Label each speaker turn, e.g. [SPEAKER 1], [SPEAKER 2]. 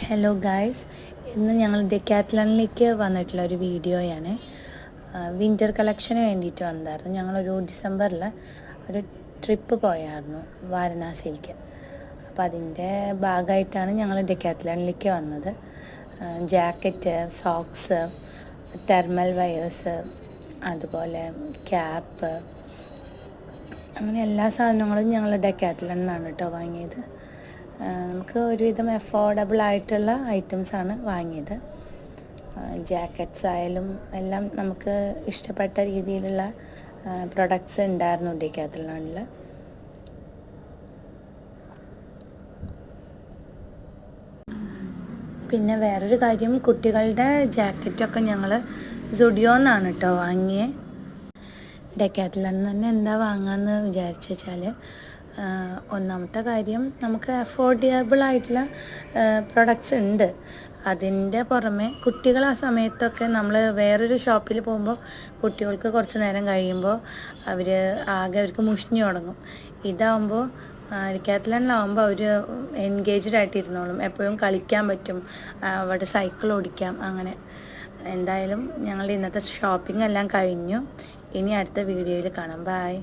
[SPEAKER 1] Hello guys, ഇന്ന് ഞങ്ങൾ ഡെക്കാത്ലണിലേക്ക് വന്നിട്ടുള്ള ഒരു വീഡിയോയാണ്. വിൻ്റർ കളക്ഷന് വേണ്ടിയിട്ട് വന്നായിരുന്നു. ഞങ്ങളൊരു ഡിസംബറിൽ ഒരു ട്രിപ്പ് പോയായിരുന്നു വാരണാസിയിലേക്ക്. അപ്പോൾ അതിൻ്റെ ഭാഗമായിട്ടാണ് ഞങ്ങൾ ഡെക്കാത്ലണിലേക്ക് വന്നത്. ജാക്കറ്റ്, സോക്സ്, തെർമൽ വയേഴ്സ്, അതുപോലെ ക്യാപ്പ്, അങ്ങനെ എല്ലാ സാധനങ്ങളും ഞങ്ങൾ ഡെക്കാത്ലണിലാണ് കേട്ടോ വാങ്ങിയത്. നമുക്ക് ഒരുവിധം അഫോർഡബിൾ ആയിട്ടുള്ള ഐറ്റംസാണ് വാങ്ങിയത്. ജാക്കറ്റ്സ് ആയാലും എല്ലാം നമുക്ക് ഇഷ്ടപ്പെട്ട രീതിയിലുള്ള പ്രൊഡക്ട്സ് ഉണ്ടായിരുന്നു ഡെക്കാത്ലണിൽ. പിന്നെ വേറൊരു കാര്യം, കുട്ടികളുടെ ജാക്കറ്റൊക്കെ ഞങ്ങൾ സുഡിയോന്നാണ് കേട്ടോ വാങ്ങിയത്. ഡെക്കാത്ലണിൽ തന്നെ എന്താ വാങ്ങാമെന്ന് വിചാരിച്ചു വെച്ചാൽ, ഒന്നാമത്തെ കാര്യം നമുക്ക് അഫോർഡബിൾ ആയിട്ടുള്ള പ്രൊഡക്ട്സ് ഉണ്ട്. അതിൻ്റെ പുറമെ കുട്ടികൾ ആ സമയത്തൊക്കെ നമ്മൾ വേറൊരു ഷോപ്പിൽ പോകുമ്പോൾ കുട്ടികൾക്ക് കുറച്ച് നേരം കഴിയുമ്പോൾ അവർക്ക് മുഷിഞ്ഞു തുടങ്ങും. ഇതാവുമ്പോൾ ഡെക്കാത്ലണിലാവുമ്പോൾ അവർ എൻഗേജ്ഡ് ആയിട്ടിരുന്നോളും, എപ്പോഴും കളിക്കാൻ പറ്റും, അവിടെ സൈക്കിൾ ഓടിക്കാം. അങ്ങനെ എന്തായാലും ഞങ്ങളുടെ ഇന്നത്തെ ഷോപ്പിംഗ് എല്ലാം കഴിഞ്ഞു. ഇനി അടുത്ത വീഡിയോയിൽ കാണാം. ബൈ.